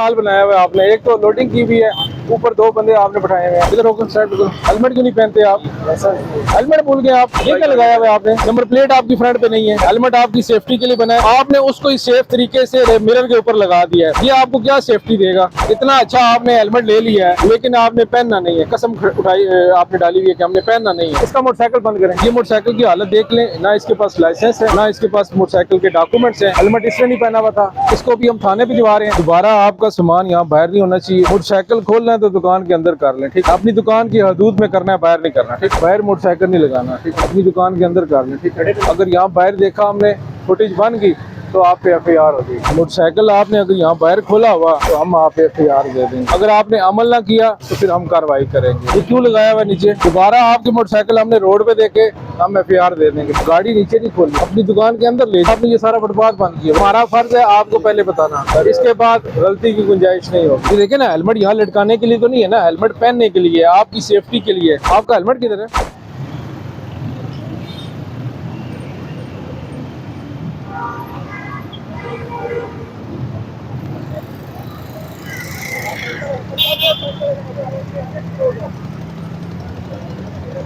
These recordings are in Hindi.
हाल बनाया हुआ है आपने, एक तो लोडिंग की भी है, ऊपर दो बंदे आपने बैठाए हुए हैं। इधर होकर साइड पे, हेलमेट क्यों नहीं पहनते आप? हेलमेट भूल गए आप, ये क्या लगाया हुआ है आपने? नंबर प्लेट आपकी फ्रंट पे नहीं है। हेलमेट आपकी सेफ्टी के लिए बना है, आपने उसको ही सेफ तरीके से मिरर के ऊपर लगा दिया है। ये आपको क्या सेफ्टी देगा? इतना अच्छा आपने हेलमेट ले लिया है लेकिन आपने पहनना नहीं है। कसम उठाई आपने डाली हुई है कि हमने पहनना नहीं है। इसका मोटरसाइकिल बंद करें। ये मोटरसाइकिल की हालत देख लें, ना इसके पास लाइसेंस है, ना इसके पास मोटरसाइकिल के डॉक्यूमेंट्स हैं। हेलमेट इसने नहीं पहना हुआ था, इसको भी हम थाने पे दिवा रहे हैं। दोबारा आपका सामान यहाँ बाहर नहीं होना चाहिए। मोटरसाइकिल खोलना है तो दुकान के अंदर कर लें, ठीक? अपनी दुकान की हदूद में करना है, बाहर नहीं करना, ठीक? बाहर मोटरसाइकिल नहीं लगाना, ठीक? अपनी दुकान के अंदर कर लें, ठीक है? अगर यहाँ बाहर देखा हमने, फुटेज बन गई तो आप पे FIR हो गई। मोटरसाइकिल आपने अगर यहाँ बाहर खोला हुआ तो हम आप पे FIR दे देंगे। अगर आपने अमल ना किया तो फिर हम कार्रवाई करेंगे। ये क्यों लगाया हुआ नीचे? दोबारा आपकी मोटरसाइकिल हमने रोड पे देखे, हम FIR दे देंगे। गाड़ी नीचे नहीं खोली, अपनी दुकान के अंदर ले। आपने ये सारा फुटपाथ बंद किया, हमारा फर्ज है आपको पहले बताना, इसके बाद गलती की गुंजाइश नहीं होगी। देखिए ना, हेलमेट यहाँ लटकाने के लिए तो नहीं है ना, हेलमेट पहनने के लिए, आपकी सेफ्टी के लिए। आपका हेलमेट किधर है?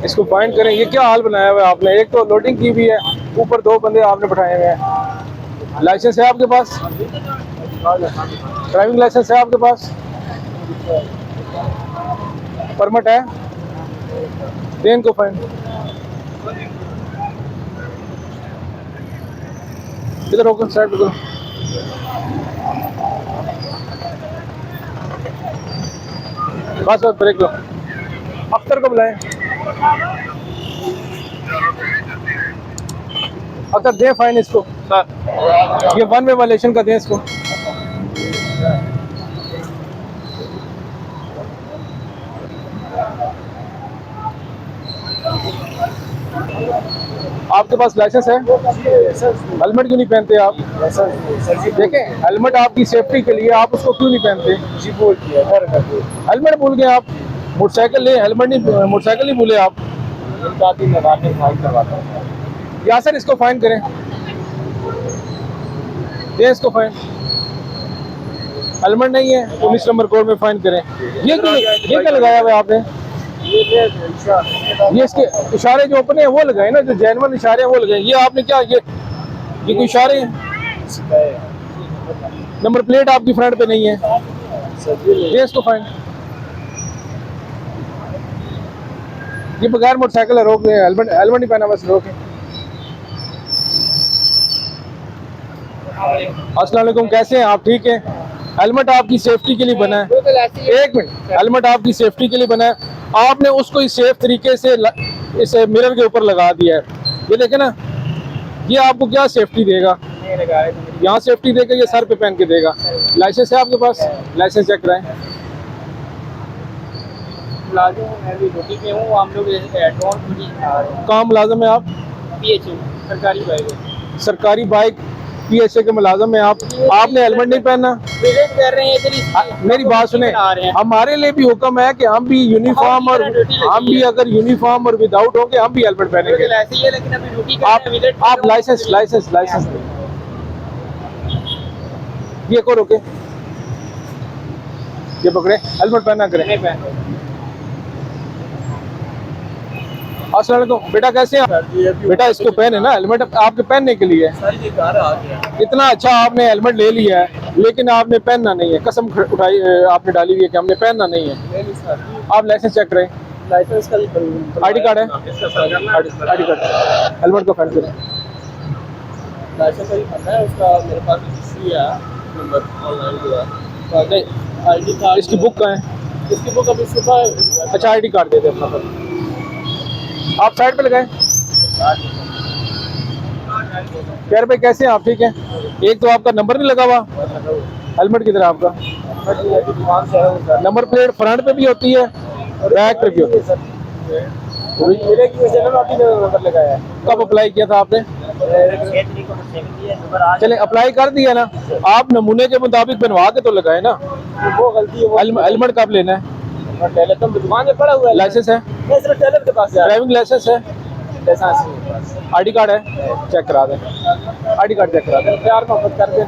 इसको फाइंड करें। ये क्या हाल बनाया हुआ है आपने, एक तो लोडिंग की भी है, ऊपर दो बंदे आपने बैठाए हुए हैं। लाइसेंस है आपके पास? ड्राइविंग लाइसेंस है आपके पास? परमिट है? दें इनको फाइन। इधर होकर साइड पे करो। बस बस ब्रेक लो। अख्तर को बुलाएं। अख्तर दे फाइन इसको सर, ये 1 वे वायलेशन का दें इसको। आपके पास लाइसेंस है? हेलमेट क्यों नहीं पहनते आप? देखें, हेलमेट आपकी सेफ्टी के लिए, आप उसको क्यों नहीं पहनते? हेलमेट भूल गए आप, मोटरसाइकिल ले, हेलमेट नहीं, मोटरसाइकिल नहीं भूले आप। या सर इसको फाइन करें, दें इसको फाइन। हेलमेट नहीं है, 19 नंबर कोड में फाइन करें। ये क्या लगाया हुआ है आपने? ये इसके इशारे जो अपने हैं वो लगाए ना, जो जेन्युइन इशारे हैं वो लगाए। ये आपने क्या, ये कोई इशारे हैं? नंबर प्लेट आपकी फ्रंट पे नहीं है, ये इसको फाइन। ये बगैर मोटरसाइकिल है, रोक रहे हैं। हेलमेट नहीं पहना, बस रोक। अस्सलाम वालेकुम, कैसे हैं आप? ठीक है? हेलमेट आपकी सेफ्टी के लिए बना है। एक मिनट, हेलमेट आपकी सेफ्टी के लिए बना है, आपने उसको ही सेफ तरीके से इस मिरर के ऊपर लगा दिया है। ये देखे ना, ये आपको क्या सेफ्टी देगा? यहाँ सेफ्टी देगा, ये सर पे पहन के देगा। लाइसेंस है आपके पास? लाइसेंस चेक कराएं। कहाँ मुलाजम है आप? सरकारी बाइक PHA के मुलाजम है आप। आपने हेलमेट नहीं पहनना। कर रहे हैं, मेरी बात सुने, हमारे लिए भी हुक्म है कि हम भी यूनिफॉर्म, और हम भी अगर यूनिफॉर्म और विदाउट होंगे हम भी हेलमेट पहनेंगे। आप लाइसेंस ये को रोके, ये पकड़े, हेलमेट पहना करें। अस्सलाम वालेकुम, बेटा कैसे हैं आप? बेटा इसको पहने ना, हेलमेट आपके पहनने के लिए। इतना अच्छा आपने हेलमेट ले लिया है लेकिन आपने पहनना नहीं है। कसम उठाई आपने डाली हुई है कि हमने पहनना नहीं है। आप लाइसेंस चेक करें। लाइसेंस का ID कार्ड है? ID कार्ड, हेलमेट को पहन करें। लाइसेंस का ही बनना है उसका, मेरे पास नंबर ऑनलाइन नहीं। ID कार्ड, इसकी बुक कहाँ है? इसकी बुक अभी सुबह। अच्छा, ID कार्ड दे दे अपना। आप साइड पे लगाएं। यार भाई कैसे हैं आप? ठीक है? एक तो आपका नंबर नहीं लगा हुआ, हेलमेट किधर है आपका? नंबर प्लेट फ्रंट पे भी होती है, बैक पे भी होती है। कब अप्लाई किया था आपने? चले अप्लाई कर दिया ना, आप नमूने के मुताबिक बनवा के तो लगाए ना। वो गलती है। हेलमेट कब लेना है? दुकान में पड़ा हुआ है। लाइसेंस है? टेलर के पास। ड्राइविंग लाइसेंस है? ID कार्ड है? चेक करा दें, ID कार्ड चेक करा दें। प्यार मोहब्बत कर दें।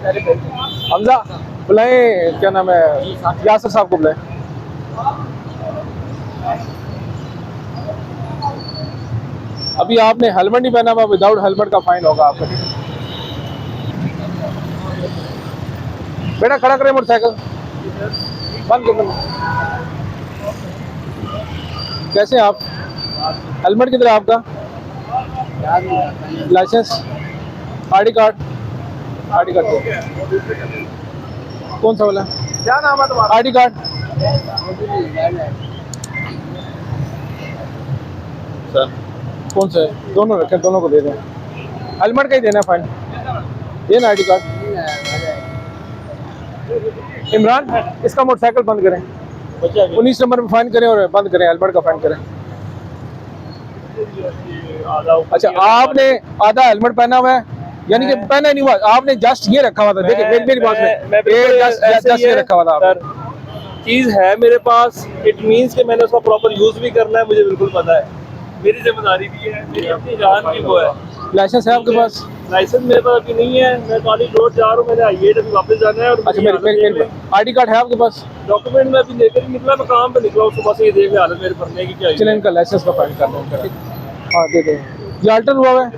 हमजा बुलाए, क्या नाम है, यासर साहब को बुलाए। अभी आपने हेलमेट नहीं पहना हुआ, विदाउट हेलमेट का फाइन होगा आपका, ठीक है। बेटा खड़ा करें मोटरसाइकिल, बंद कर, बंद। कैसे हैं आप? हेलमेट किधर है आपका? Licence, ID card, ID card कौन सा वाला? क्या नाम है तुम्हारा? आईडी कार्ड सर कौन सा है? दोनों रखें, दोनों को दे दें। हेलमेट का ही देना है फाइन, ये ना आईडी कार्ड। इमरान, इसका मोटरसाइकिल बंद करें, 19 नंबर में फाइन करें और बंद करें, हेलमेट का फाइन करें। अच्छा, आपने आधा हेलमेट पहना हुआ है, यानी कि पहना नहीं हुआ, आपने जस्ट ये रखा हुआ था। देखिए मेरी बात में, जस्ट ये रखा हुआ था आपने। चीज है मेरे पास, इट मींस कि मैंने उसका प्रॉपर यूज भी करना है, मुझे बिल्कुल पता है, मेरी जिम्मेदारी भी है, मेरी अपनी जान भी वो है। लाइसेंस है आपके पास? लाइसेंस मेरे पास अभी नहीं है, मैं कॉलेज रोड जा रहा हूँ, मैंने आई अभी वापस जाना है। और अच्छा, मेरे आईडी कार्ड है आपके पास? डॉक्यूमेंट में अभी लेकर निकला, मैं काम पे निकला हूँ सुबह से, ये देख हालत मेरे भरने की क्या है। चलें, इनका लाइसेंस का फाइन कर दें। हाँ दे दें। ये अल्टर हुआ है,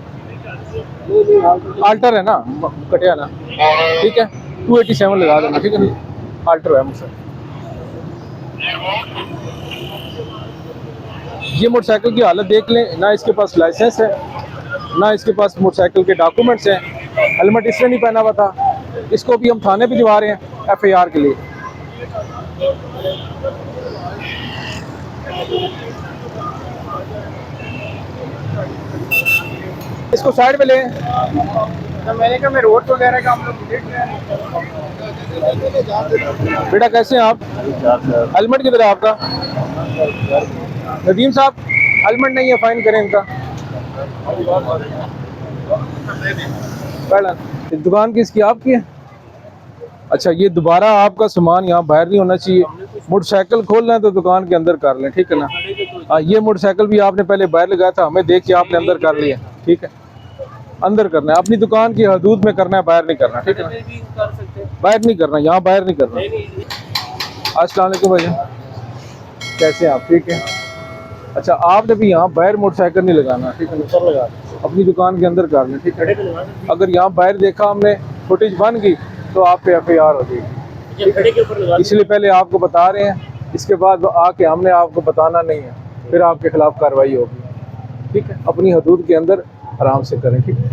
अल्टर है ना, कटिया ना, ठीक है। 287 लगा देना, ठीक है ना, अल्टर है मुझसे। ये मोटरसाइकिल की हालत देख लें, ना इसके पास लाइसेंस है, ना इसके पास मोटरसाइकिल के डॉक्यूमेंट्स हैं, हेलमेट इसने नहीं पहना हुआ था। इसको भी हम थाने पे जवा रहे हैं FIR के लिए। इसको साइड में ले। मैंने कहा मैं रोड वगैरह का हम लोग देख रहे हैं। बेटा कैसे हैं आप? हेलमेट किधर है आपका? नदीम साहब, हेलमेट नहीं है, फाइन करें इनका। दुकान किसकी? आपकी है? अच्छा, ये दोबारा आपका सामान यहाँ बाहर नहीं होना चाहिए। मोटरसाइकिल खोलना है तो दुकान के अंदर कर लें, ठीक है ना। ये मोटरसाइकिल भी आपने पहले बाहर लगाया था, हमें देख के आपने अंदर कर लिया, ठीक है। अंदर करना है, अपनी दुकान की हदूद में करना है, बाहर नहीं करना, ठीक है। बाहर नहीं करना, यहाँ बाहर नहीं करना। अस्सलाम वालेकुम भैया, कैसे हैं आप? ठीक है। अच्छा, आपने भी यहाँ बाहर मोटरसाइकिल नहीं लगाना, ठीक है, ऊपर लगा, अपनी दुकान के अंदर कर लें, ठीक है। अगर यहाँ बाहर देखा हमने, फुटेज बन गई तो आप पे FIR हो जाएगी, इसलिए पहले आपको बता रहे हैं। इसके बाद आके हमने आपको बताना नहीं है, फिर आपके खिलाफ कार्रवाई होगी, ठीक है। अपनी हदूद के अंदर आराम से करें, ठीक है।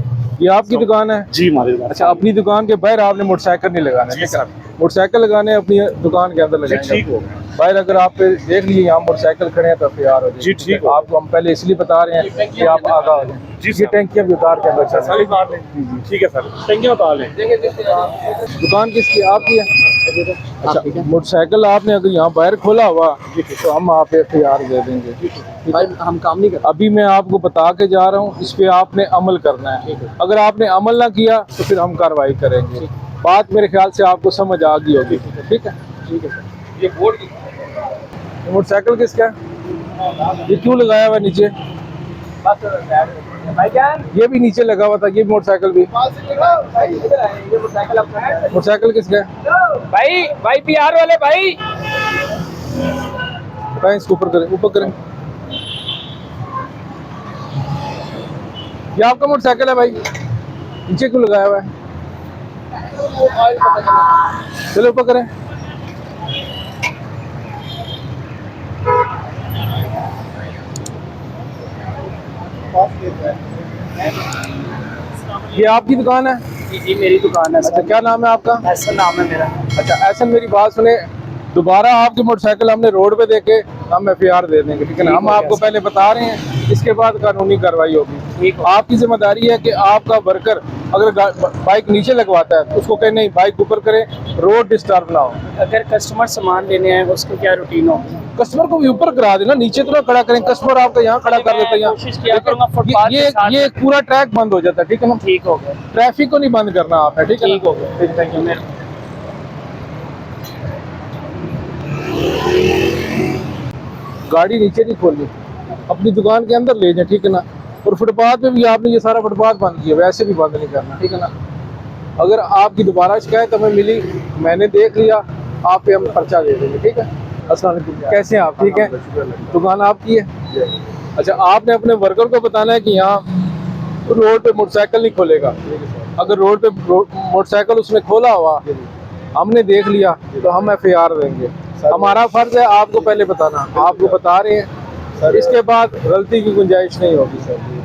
ये आपकी दुकान है? जी हमारी। अच्छा, अपनी दुकान के बाहर आपने मोटरसाइकिल नहीं लगाना, ठीक है। मोटरसाइकिल लगाने अपनी दुकान के अंदर लगाएंगे, ठीक हो। बाहर अगर आप देख लीजिए यहाँ मोटरसाइकिल खड़े हैं तो FIR हो जाएगी, ठीक है। आपको हम पहले इसलिए बता रहे हैं कि आप आगा हो जाए। ये टैंकियाँ भी उतार के अंदर, ठीक है सर, टंकियाँ उतार लें। दुकान किसकी? आपकी है? अच्छा, मोटरसाइकिल आपने अगर यहाँ बाहर खोला हुआ तो हम आप FIR दे देंगे, हम काम नहीं करते। अभी मैं आपको बता के जा रहा हूँ, इस पे आपने अमल करना है। अगर आपने अमल ना किया तो फिर हम कार्रवाई करेंगे। बात मेरे ख्याल से आपको समझ आ गई होगी, ठीक है। ठीक है सर। ये बोर्ड मोटरसाइकिल किसका है? ये क्यों लगाया हुआ है नीचे? ये भी नीचे लगा हुआ था, ये मोटरसाइकिल भी। मोटरसाइकिल किसका है? भाई PR वाले भाई, इसको ऊपर करें, ऊपर करें। ये आपका मोटरसाइकिल है भाई, नीचे क्यों लगाया हुआ है? चलो ऊपर करें। ये आपकी दुकान है? जी मेरी दुकान है। अच्छा, क्या नाम है आपका? ऐसा नाम है मेरा। अच्छा, ऐसा मेरी बात सुने, दोबारा आपकी मोटरसाइकिल हमने रोड पे देखे हम FIR दे देंगे, ठीक है ना। हम आपको पहले बता रहे हैं, इसके बाद कानूनी कार्रवाई होगी। आपकी जिम्मेदारी है कि आपका वर्कर अगर बाइक नीचे लगवाता है तो उसको कहें नहीं, बाइक ऊपर करें, रोड डिस्टर्ब ना हो। अगर कस्टमर सामान लेने आए उसका क्या रूटीन हो? कस्टमर को भी ऊपर करा देना, नीचे तो ना खड़ा करें। कस्टमर आपका यहाँ खड़ा कर देता है, कोशिश किया करूंगा यहाँ फुटपाथ के साथ। ये पूरा ट्रैक बंद हो जाता है, ठीक है ना। ठीक हो गया, ट्रैफिक को नहीं बंद करना आपने, ठीक है। ठीक हो गया, थैंक यू। गाड़ी नीचे नहीं खोलनी, अपनी दुकान के अंदर ले जाए, ठीक है ना। और फुटपाथ पे भी आपने ये सारा फुटपाथ बंद किया, वैसे भी बंद नहीं करना, ठीक है ना। अगर आपकी दोबारा शिकायत हमें मिली, मैंने देख लिया, आप पे हम पर्चा दे देंगे, ठीक है। अस्सलाम वालेकुम, कैसे हैं आप? ठीक है, दुकान आपकी है? अच्छा, आपने अपने वर्कर को बताना है कि यहाँ रोड पे मोटरसाइकिल नहीं खोलेगा। अगर रोड पे मोटरसाइकिल उसने खोला हुआ, हमने देख लिया, तो हम FIR देंगे। हमारा फर्ज है आपको पहले बताना, आपको बता रहे हैं, इसके बाद गलती की गुंजाइश नहीं होगी सर।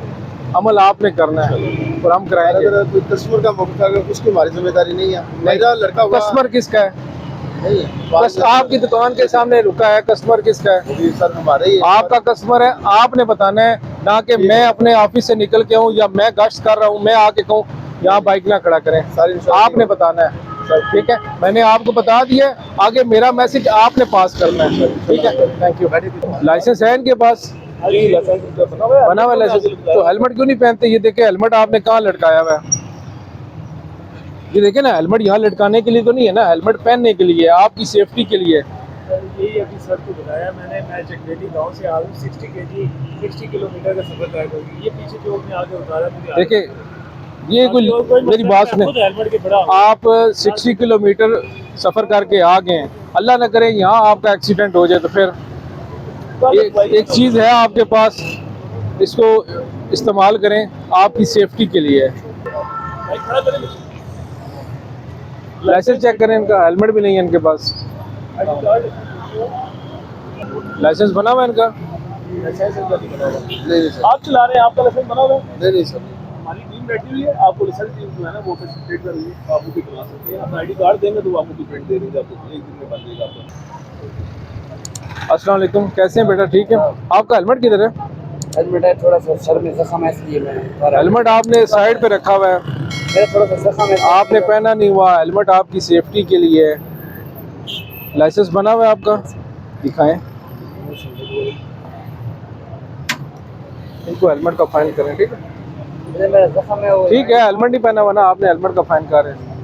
अमल आपने करना है और हम कराएंगे। अगर कोई कस्टमर का मौका अगर उसकी हमारी जिम्मेदारी नहीं है, मेरा लड़का हुआ कस्टमर किसका है? नहीं है, बस आपकी दुकान के सामने रुका है, कस्टमर किसका है? वो भी सर हमारे ही है। आपका कस्टमर है, आपने बताना है, ना कि मैं अपने ऑफिस से निकल के हूँ या मैं गश्त कर रहा हूँ, मैं आके कहूँ यहाँ बाइक ना खड़ा करें। सारी इंश्योरेंस आपने बताना है सर, ठीक है। मैंने आपको बता दिया, आगे मेरा मैसेज आपने पास करना है, ठीक है। Thank you. लाइसेंस है इनके पास? बना हुआ लाइसेंस, तो हेलमेट क्यों नहीं पहनते? ये देखे हेलमेट आपने कहाँ लटकाया हुआ है? ये देखे ना, हेलमेट यहाँ लटकाने के लिए तो नहीं है ना, हेलमेट पहनने के लिए, आपकी सेफ्टी के लिए। यही अभी सर को बताया मैंने, मैं चकरेली गांव से आ रहा हूँ, 60 किलोमीटर का सफर तय करूँगी। ये पीछे जो आपने आगे उतारा मुझे देखिए, ये कोई मेरी बात सुने, हेलमेट के बड़ा आप 60 किलोमीटर सफर करके आ गए हैं, अल्लाह न करे यहाँ आपका एक्सीडेंट हो जाए, तो फिर एक चीज़ है आपके पास, इसको इस्तेमाल करें, आपकी सेफ्टी के लिए है। लाइसेंस चेक करें इनका, हेलमेट भी नहीं है इनके पास। लाइसेंस बना हुआ है इनका? नहीं सर, आप चला रहे हैं, आपका लाइसेंस बना हुआ है? नहीं सर, हमारी टीम बैठी हुई है, आपको लाइसेंस टीम जो है ना वो फैसिलिटेट कर रही है, आप भी करवा सकते हैं। आप ID कार्ड देंगे तो वो आपको प्रिंट दे देंगे, आपको एक दिन में बन जाएगा आपको। अस्सलाम वालेकुम, कैसे हैं बेटा? ठीक है। आपका हेलमेट किधर है? हेलमेट है, थोड़ा सा सर में जख्म है इसलिए मैं हेलमेट आपने साइड पे रखा हुआ है, मेरा थोड़ा सा जख्म है। आपने पहना नहीं हुआ। हेलमेट आपकी सेफ्टी के लिए है। लाइसेंस बना हुआ है आपका? दिखाएं। इनको हेलमेट का फाइन करें, ठीक है? मेरा जख्म है वो ठीक है, हेलमेट नहीं पहना हुआ ना आपने, हेलमेट का फाइन कर रहे हैं।